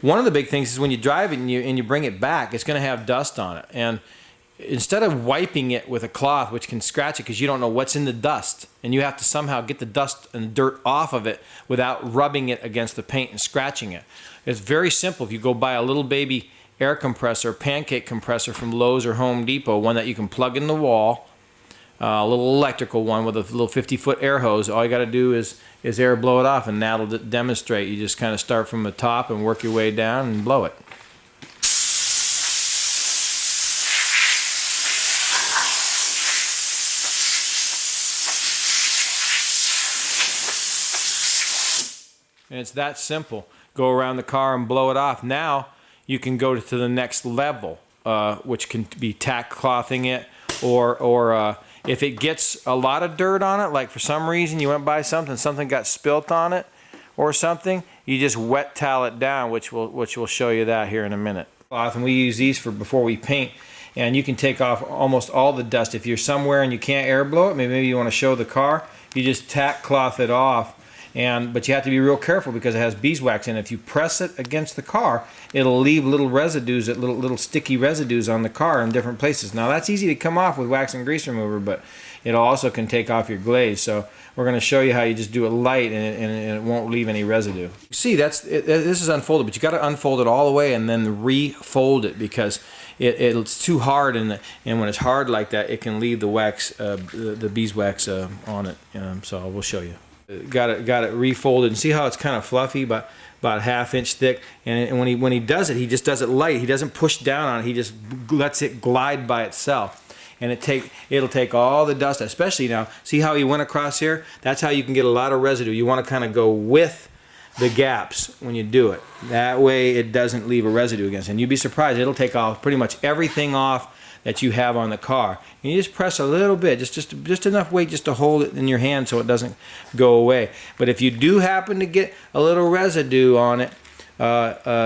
one of the big things is when you drive it and you bring it back, it's going to have dust on it. And instead of wiping it with a cloth, which can scratch it because you don't know what's in the dust, and you have to somehow get the dust and dirt off of it without rubbing it against the paint and scratching it. It's very simple. If you go buy a little baby air compressor, pancake compressor from Lowe's or Home Depot, one that you can plug in the wall, a little electrical one with a little 50-foot air hose. All you got to do is air blow it off, and that'll demonstrate. You just kind of start from the top and work your way down and blow it. And it's that simple. Go around the car and blow it off. Now you can go to the next level, which can be tack clothing it, or if it gets a lot of dirt on it, like for some reason you went by something got spilt on it or something, you just wet towel it down, which will show you that here in a minute. And we use these for before we paint, and you can take off almost all the dust. If you're somewhere and you can't air blow it, maybe you want to show the car, you just tack cloth it off. But you have to be real careful because it has beeswax in it. If you press it against the car, it'll leave little residues, little sticky residues on the car in different places. Now that's easy to come off with wax and grease remover, but it also can take off your glaze. So we're going to show you how you just do it light and it won't leave any residue. See, this is unfolded, but you got to unfold it all the way and then refold it because it's too hard, and when it's hard like that, it can leave the wax, the beeswax on it. So we'll show you. Got it refolded, and see how it's kind of fluffy, about a ½ inch thick. And when he does it, he just does it light. He doesn't push down on it. He just lets it glide by itself. And it'll take all the dust, especially now. See how he went across here? That's how you can get a lot of residue. You want to kind of go with the gaps when you do it. That way it doesn't leave a residue against it. And you'd be surprised, it'll take off pretty much everything off that you have on the car. And you just press a little bit, just enough weight just to hold it in your hand so it doesn't go away. But if you do happen to get a little residue on it,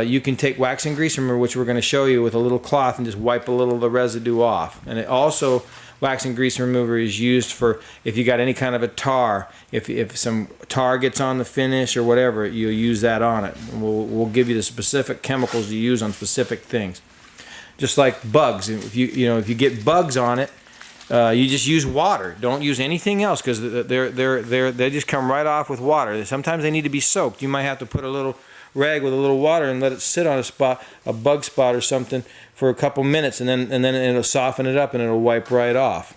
you can take wax and grease remover, which we're going to show you, with a little cloth and just wipe a little of the residue off. And it also, wax and grease remover is used for if you got any kind of a tar. If some tar gets on the finish or whatever, you'll use that on it. We'll give you the specific chemicals you use on specific things. Just like bugs, if you get bugs on it, you just use water. Don't use anything else because they just come right off with water. Sometimes they need to be soaked. You might have to put a little rag with a little water and let it sit on a bug spot or something for a couple minutes, and then it'll soften it up and it'll wipe right off.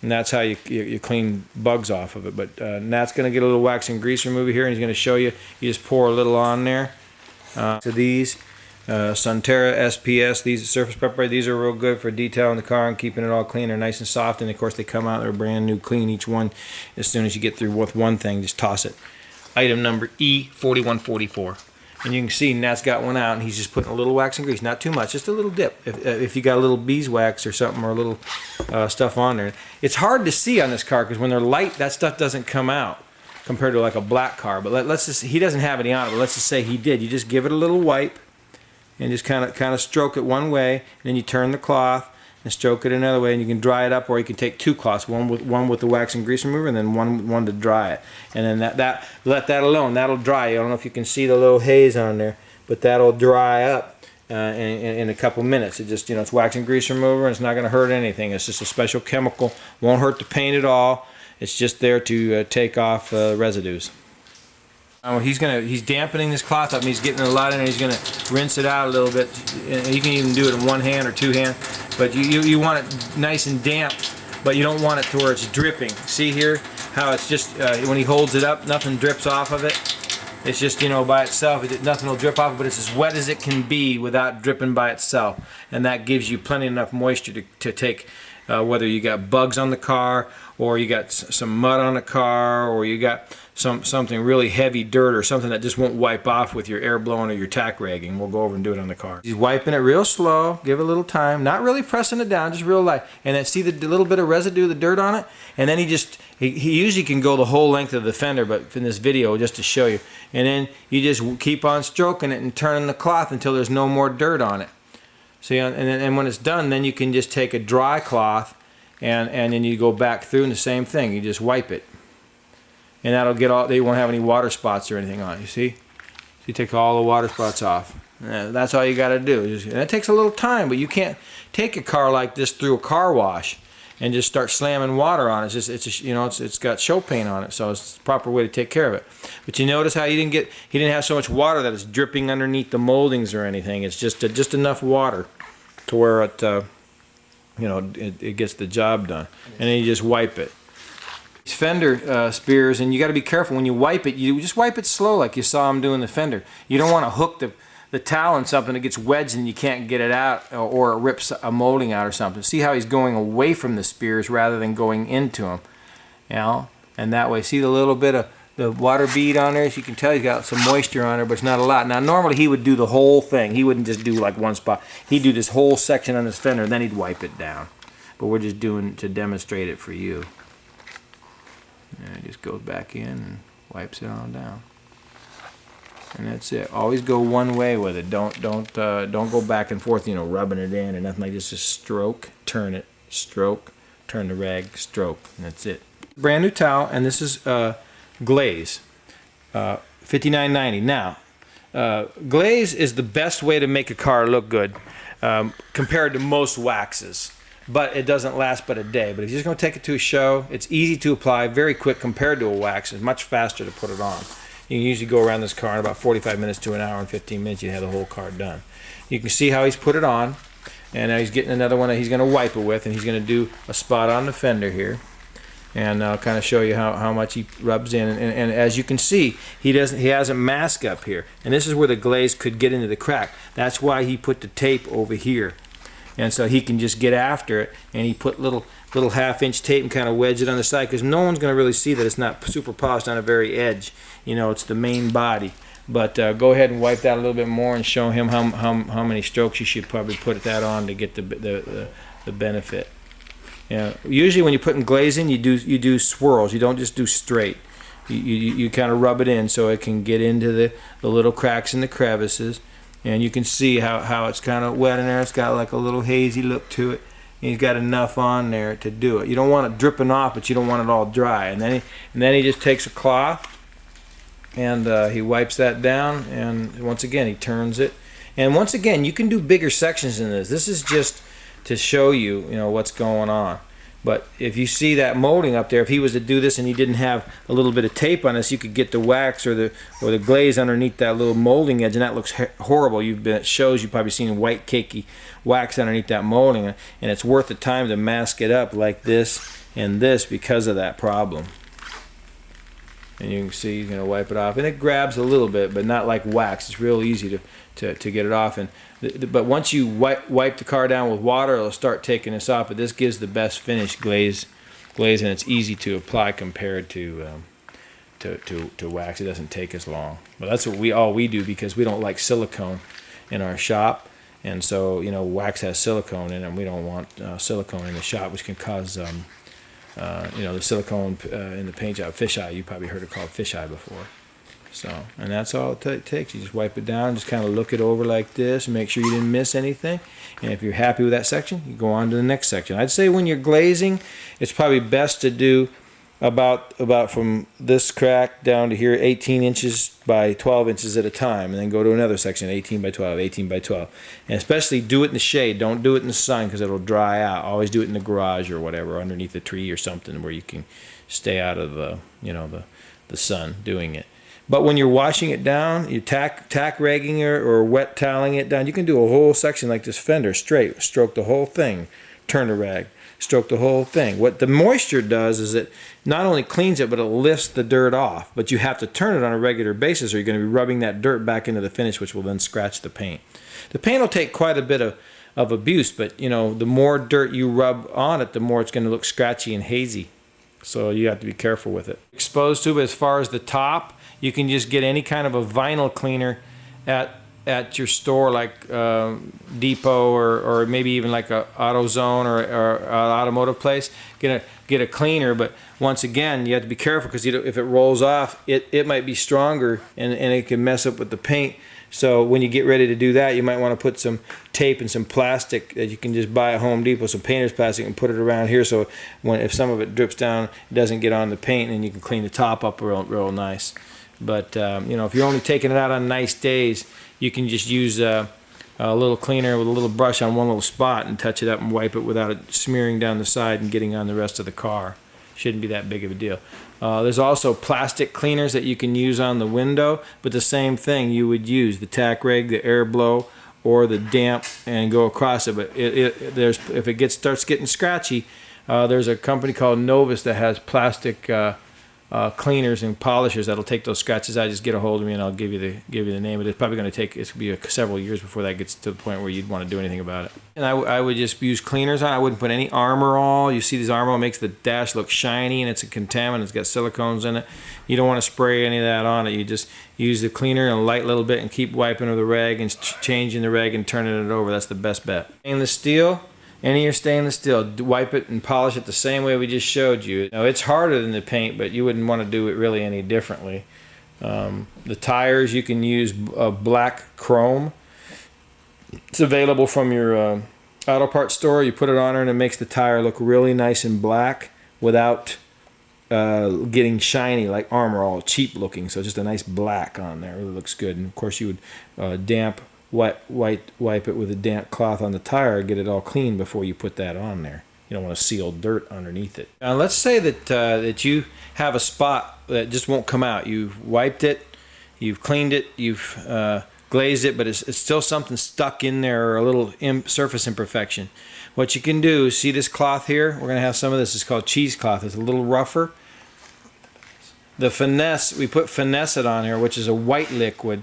And that's how you clean bugs off of it. But Nat's going to get a little wax and grease remover here, and he's going to show you. You just pour a little on there. To these. Sunterra SPS, these surface preparator, these are real good for detailing the car and keeping it all clean. They're nice and soft, and of course they come out, they're brand new clean, each one. As soon as you get through with one thing, just toss it. Item number E4144. And you can see Nat's got one out, and he's just putting a little wax and grease, not too much, just a little dip. If you got a little beeswax or something, or a little stuff on there. It's hard to see on this car because when they're light, that stuff doesn't come out compared to like a black car. But let's just, he doesn't have any on it, but let's just say he did. You just give it a little wipe and just kind of stroke it one way, and then you turn the cloth and stroke it another way, and you can dry it up, or you can take two cloths, one with the wax and grease remover, and then one to dry it. And then let that alone. That'll dry. I don't know if you can see the little haze on there, but that'll dry up in a couple minutes. It just, it's wax and grease remover, and it's not going to hurt anything. It's just a special chemical. Won't hurt the paint at all. It's just there to take off residues. He's dampening this cloth up, and he's getting a lot in it. He's going to rinse it out a little bit. You can even do it in one hand or two hands, but you want it nice and damp, but you don't want it to where it's dripping. See here how it's just, when he holds it up, nothing drips off of it. It's just, by itself, nothing will drip off, but it's as wet as it can be without dripping by itself. And that gives you plenty enough moisture to take, whether you got bugs on the car, or you got some mud on the car, or you got something really heavy dirt or something that just won't wipe off with your air blowing or your tack ragging. We'll go over and do it on the car. He's wiping it real slow, give it a little time, not really pressing it down, just real light. And then see the little bit of residue, the dirt on it? And then he usually can go the whole length of the fender, but in this video, just to show you. And then you just keep on stroking it and turning the cloth until there's no more dirt on it. See, and when it's done, then you can just take a dry cloth and then you go back through and the same thing. You just wipe it. And that'll get all, they won't have any water spots or anything on it, you see? So you take all the water spots off. That's all you got to do. And it takes a little time, but you can't take a car like this through a car wash and just start slamming water on it. It's got show paint on it, so it's the proper way to take care of it. But you notice how he didn't have so much water that it's dripping underneath the moldings or anything. It's just enough water to where it gets the job done. And then you just wipe it. These fender spears, and you got to be careful when you wipe it. You just wipe it slow, like you saw him doing the fender. You don't want to hook the towel in something that gets wedged and you can't get it out, or it rips a molding out or something. See how he's going away from the spears rather than going into them, and that way. See the little bit of the water bead on there? As you can tell, he's got some moisture on there, but it's not a lot. Now normally he would do the whole thing. He wouldn't just do like one spot. He'd do this whole section on his fender and then he'd wipe it down. But we're just doing to demonstrate it for you. And it just goes back in and wipes it on down. And that's it. Always go one way with it. Don't go back and forth, rubbing it in or nothing like this. Just stroke, turn it, stroke, turn the rag, stroke, and that's it. Brand new towel, and this is glaze, $59.90. Now, glaze is the best way to make a car look good compared to most waxes. But it doesn't last but a day. But if you're just going to take it to a show, it's easy to apply, very quick compared to a wax. It's much faster to put it on. You can usually go around this car in about 45 minutes to an hour and 15 minutes. You have the whole car done. You can see how he's put it on. And now he's getting another one that he's going to wipe it with. And he's going to do a spot on the fender here. And I'll kind of show you how much he rubs in. And as you can see, he has a mask up here. And this is where the glaze could get into the crack. That's why he put the tape over here. And so he can just get after it, and he put little half-inch tape and kind of wedge it on the side, because no one's going to really see that it's not super polished on the very edge. It's the main body. But go ahead and wipe that a little bit more and show him how many strokes you should probably put that on to get the benefit. Usually when you're putting glaze in, you do swirls. You don't just do straight. You kind of rub it in so it can get into the little cracks and the crevices. And you can see how it's kind of wet in there. It's got like a little hazy look to it. And he's got enough on there to do it. You don't want it dripping off, but you don't want it all dry. And then he just takes a cloth and he wipes that down. And once again, he turns it. And once again, you can do bigger sections in this. This is just to show you, what's going on. But if you see that molding up there, if he was to do this and he didn't have a little bit of tape on this, you could get the wax or the glaze underneath that little molding edge, and that looks horrible. It shows you've probably seen white cakey wax underneath that molding, and it's worth the time to mask it up like this and this because of that problem. And you can see he's going to wipe it off, and it grabs a little bit, but not like wax. It's real easy to get it off. But once you wipe the car down with water, it'll start taking this off. But this gives the best finish glaze, and it's easy to apply compared to wax. It doesn't take as long. But that's what we do, because we don't like silicone in our shop, and so wax has silicone in it, and we don't want silicone in the shop, which can cause the silicone in the paint job, fisheye. You probably heard it called fisheye before. So, and that's all it takes. You just wipe it down, just kind of look it over like this, and make sure you didn't miss anything. And if you're happy with that section, you go on to the next section. I'd say when you're glazing, it's probably best to do about from this crack down to here, 18 inches by 12 inches at a time, and then go to another section, 18 by 12, 18 by 12. And especially do it in the shade. Don't do it in the sun, because it'll dry out. Always do it in the garage or whatever, underneath a tree or something where you can stay out of the sun doing it. But when you're washing it down, you tack ragging it or wet toweling it down, you can do a whole section like this fender, straight, stroke the whole thing, turn the rag, stroke the whole thing. What the moisture does is it not only cleans it, but it lifts the dirt off. But you have to turn it on a regular basis, or you're going to be rubbing that dirt back into the finish, which will then scratch the paint. The paint will take quite a bit of abuse, but the more dirt you rub on it, the more it's going to look scratchy and hazy. So you have to be careful with it. Exposed to it, as far as the top, you can just get any kind of a vinyl cleaner at your store, like Depot or maybe even like a AutoZone or an automotive place. Get a cleaner, but once again, you have to be careful, because if it rolls off, it might be stronger and it can mess up with the paint. So when you get ready to do that, you might want to put some tape and some plastic that you can just buy at Home Depot, some painter's plastic, and put it around here, so if some of it drips down, it doesn't get on the paint, and you can clean the top up real nice. But you know, if you're only taking it out on nice days, you can just use a little cleaner with a little brush on one little spot and touch it up and wipe it without it smearing down the side and getting on the rest of the car. Shouldn't be that big of a deal. There's also plastic cleaners that you can use on the window, but the same thing you would use, the tack rag, the air blow, or the damp, and go across it. But if it starts getting scratchy, there's a company called Novus that has plastic cleaners and polishers that'll take those scratches out. Just get a hold of me and I'll give you the name. But it's probably going to take several years before that gets to the point where you'd want to do anything about it. And I would just use cleaners on. I wouldn't put any Armor All. You see this Armor All makes the dash look shiny, and it's a contaminant. It's got silicones in it. You don't want to spray any of that on it. You just use the cleaner and light a little bit and keep wiping with the rag and changing the rag and turning it over. That's the best bet. Stainless steel. Any of your stainless steel, wipe it and polish it the same way we just showed you. Now, it's harder than the paint, but you wouldn't want to do it really any differently. The tires, you can use black chrome. It's available from your auto parts store. You put it on there and it makes the tire look really nice and black without getting shiny like Armor All, cheap looking. So just a nice black on there. It really looks good. And of course you would wipe it with a damp cloth on the tire, get it all clean before you put that on there. You don't want to seal dirt underneath it. Now let's say that you have a spot that just won't come out. You've wiped it, you've cleaned it, you've glazed it, but it's still something stuck in there, or a little surface imperfection. What you can do is, see this cloth here? We're going to have some of this. It's called cheesecloth. It's a little rougher. The Finesse, we put Finesse it on here, which is a white liquid.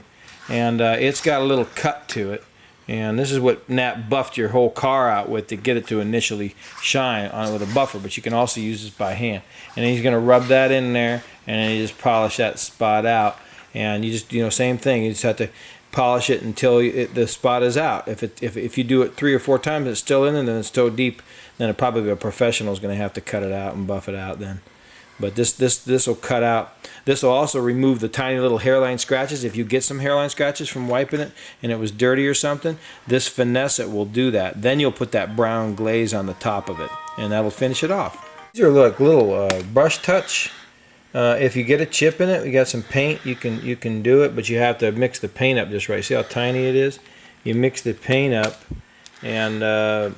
And it's got a little cut to it, and this is what Nat buffed your whole car out with to get it to initially shine on it with a buffer. But you can also use this by hand, and then he's going to rub that in there, and then you just polish that spot out. And you just, same thing, you just have to polish it until the spot is out. If you do it 3 or 4 times and it's still in, and then it's so deep, then probably a professional is going to have to cut it out and buff it out then. But this will cut out. This will also remove the tiny little hairline scratches. If you get some hairline scratches from wiping it and it was dirty or something, this Finesse it will do that. Then you'll put that brown glaze on the top of it, and that'll finish it off. These are like little brush touch. If you get a chip in it, you got some paint, you can do it, but you have to mix the paint up just right. See how tiny it is? You mix the paint up. And in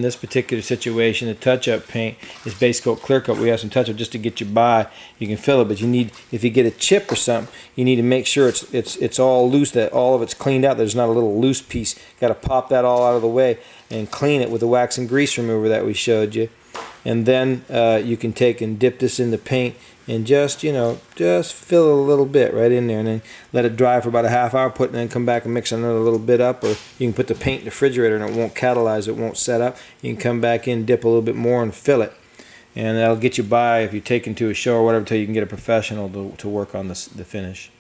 this particular situation, the touch-up paint is base coat, clear coat. We have some touch-up just to get you by. You can fill it, but if you get a chip or something, you need to make sure it's all loose, that all of it's cleaned out. There's not a little loose piece. Got to pop that all out of the way and clean it with the wax and grease remover that we showed you. And then you can take and dip this in the paint and just fill a little bit right in there, and then let it dry for about a half hour, and then come back and mix another little bit up. Or you can put the paint in the refrigerator and it won't catalyze, it won't set up. You can come back in, dip a little bit more, and fill it. And that'll get you by if you take into a show or whatever, until you can get a professional to work on the finish.